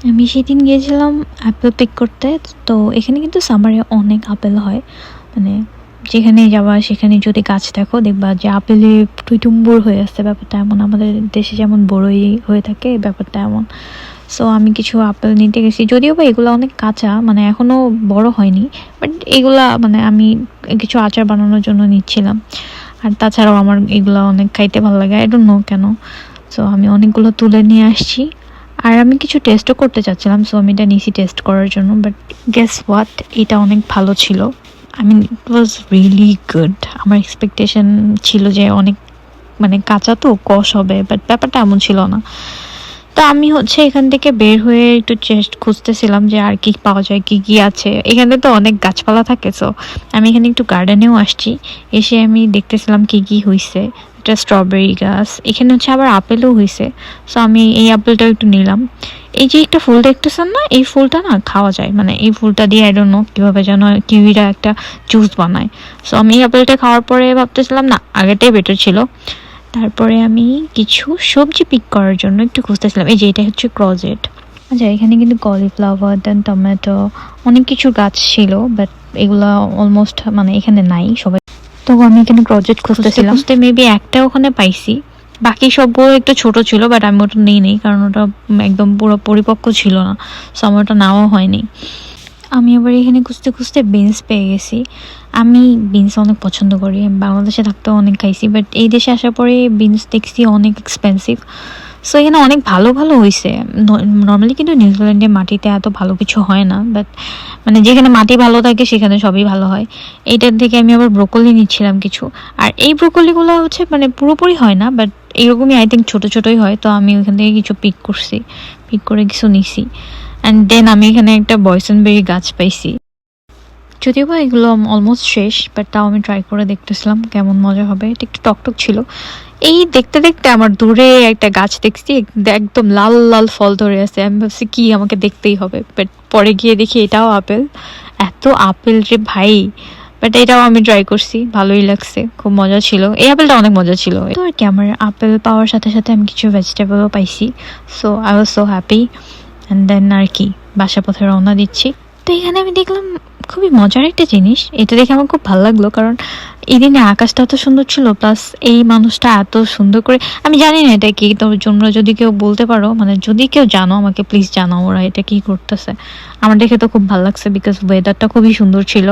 আমি সেদিন গিয়েছিলাম অ্যাপেল পিক করতে। তো এখানে কিন্তু সামারে অনেক আপেল হয়, মানে যেখানে যাওয়া সেখানে যদি গাছ দেখো দেখবা যে আপেলে টুইটুম্বুর হয়ে আসছে, ব্যাপারটা এমন। আমাদের দেশে যেমন বড়ই হয়ে থাকে, ব্যাপারটা এমন। সো আমি কিছু আপেল নিতে গেছি, যদিও বা এগুলো অনেক কাঁচা, মানে এখনো বড় হয়নি, বাট এগুলা মানে আমি কিছু আচার বানানোর জন্য নিচ্ছিলাম। আর তাছাড়াও আমার এগুলো অনেক খাইতে ভালো লাগে, আই ডোন্ট নো কেন। সো আমি অনেকগুলো তুলে নিয়ে আসছি। আর আমি কিছু টেস্টও করতে চাচ্ছিলাম, সো আমি এটা নিয়েছি টেস্ট করার জন্য। বাট গেস হোয়াট, এটা অনেক ভালো ছিল। I mean it was really good. আমার এক্সপেকটেশন ছিল যে অনেক মানে কাঁচা তো কষ হবে, বাট ব্যাপারটা এমন ছিল না। তো আমি এখান থেকে বের হয়ে একটু চেস্ট খুঁজতেছিলাম যে আর কি পাওয়া যায়, কি কি আছে এখানে। তো অনেক গাছপালা থাকে, সো আমি এখানে একটু গার্ডেনেও আসছি। এসে আমি দেখতেছিলাম কি কি হয়েছে। একটা স্ট্রবেরি গাছ, এখানে আবার আপেলও হয়েছে। সো আমি এই আপেলটা একটু নিলাম। এই যে একটা ফুল দেখতেছেন না, এই ফুলটা না খাওয়া যায়, মানে এই ফুলটা দিয়ে আই ডোন্ট নো কীভাবে যেন কিউইরা একটা জুস বানায়। সো আমি এই আপেলটা খাওয়ার পরে ভাবতেছিলাম না, আগেটাই বেটার ছিল। তারপরে আমি কিছু সবজি পিক করার জন্য একটু খুঁজতেছিলাম। এই যে এটা হচ্ছে ক্রজেট। আচ্ছা, এখানে কিন্তু কলিফ্লাওয়ার দেন টমেটো অনেক কিছু গাছ ছিল, বাট এগুলা অলমোস্ট মানে এখানে নাই সবাই। তবু আমি এখানে ক্রজেট খুঁজতেছিলাম, মেবি একটা ওখানে পাইছি। বাকি সবগুলো একটু ছোট ছিল, বাট আমি ওটা নেই কারণ ওটা একদম পুরো পরিপক্ক ছিল না, সো আমার ওটা নেওয়া হয়নি। আমি আবার এখানে খুঁজতে খুঁজতে বিনস পেয়ে গেছি। আমি বিনস অনেক পছন্দ করি, আমি বাংলাদেশে থাকতেও অনেক খাইছি, বাট এই দেশে আসার পরে বিনস দেখছি অনেক এক্সপেন্সিভ। সো এখানে অনেক ভালো ভালো হয়েছে। নর্মালি কিন্তু নিউজিল্যান্ডে মাটিতে এত ভালো কিছু হয় না, বাট মানে যেখানে মাটি ভালো থাকে সেখানে সবই ভালো হয়। এইটার থেকে আমি আবার ব্রোকলি নিচ্ছিলাম কিছু। আর এই ব্রোকলিগুলো মানে পুরোপুরি হয় না, বাট এরকমই আই থিঙ্ক ছোটো ছোটোই হয়। তো আমি ওইখান থেকে কিছু পিক করছি, পিক করে কিছু নিছি। অ্যান্ড দেন আমি এখানে একটা বয়সনবেরি গাছ পাইছি। যদিও বা এগুলো অলমোস্ট শেষ, বাট তাও আমি ট্রাই করে দেখতেছিলাম কেমন মজা হবে। এটা একটু টকটক ছিল। এই দেখতে দেখতে আমার দূরে একটা গাছ দেখছি, একদম লাল লাল ফল ধরে আছে। আমি ভাবছি কি আমাকে দেখতেই হবে, বাট পরে গিয়ে দেখি এটাও আপেল। এত আপেল রে ভাই! বাট এটাও আমি ট্রাই করছি, ভালোই লাগছে, খুব মজা ছিল। এই আপেলটা অনেক মজা ছিল। তো আর কি, আমার আপেল পাওয়ার সাথে সাথে আমি কিছু ভেজিটেবলও পাইছি। So I was so happy. And then আর কি, বাসা পথে রওনা দিচ্ছি। তো এখানে আমি দেখলাম খুবই মজার একটা জিনিস, এটা দেখে আমার খুব ভালো লাগলো। কারণ এই দিনে আকাশটা এত সুন্দর ছিল, প্লাস এই মানুষটা এত সুন্দর করে, আমি জানি না এটা কি, তোমরা যদি কেউ বলতে পারো, মানে যদি কেউ জানো আমাকে প্লিজ জানাও ওরা এটা কি করতেছে। আমার দেখে তো খুব ভালো লাগছে, বিকজ ওয়েদারটা খুবই সুন্দর ছিল।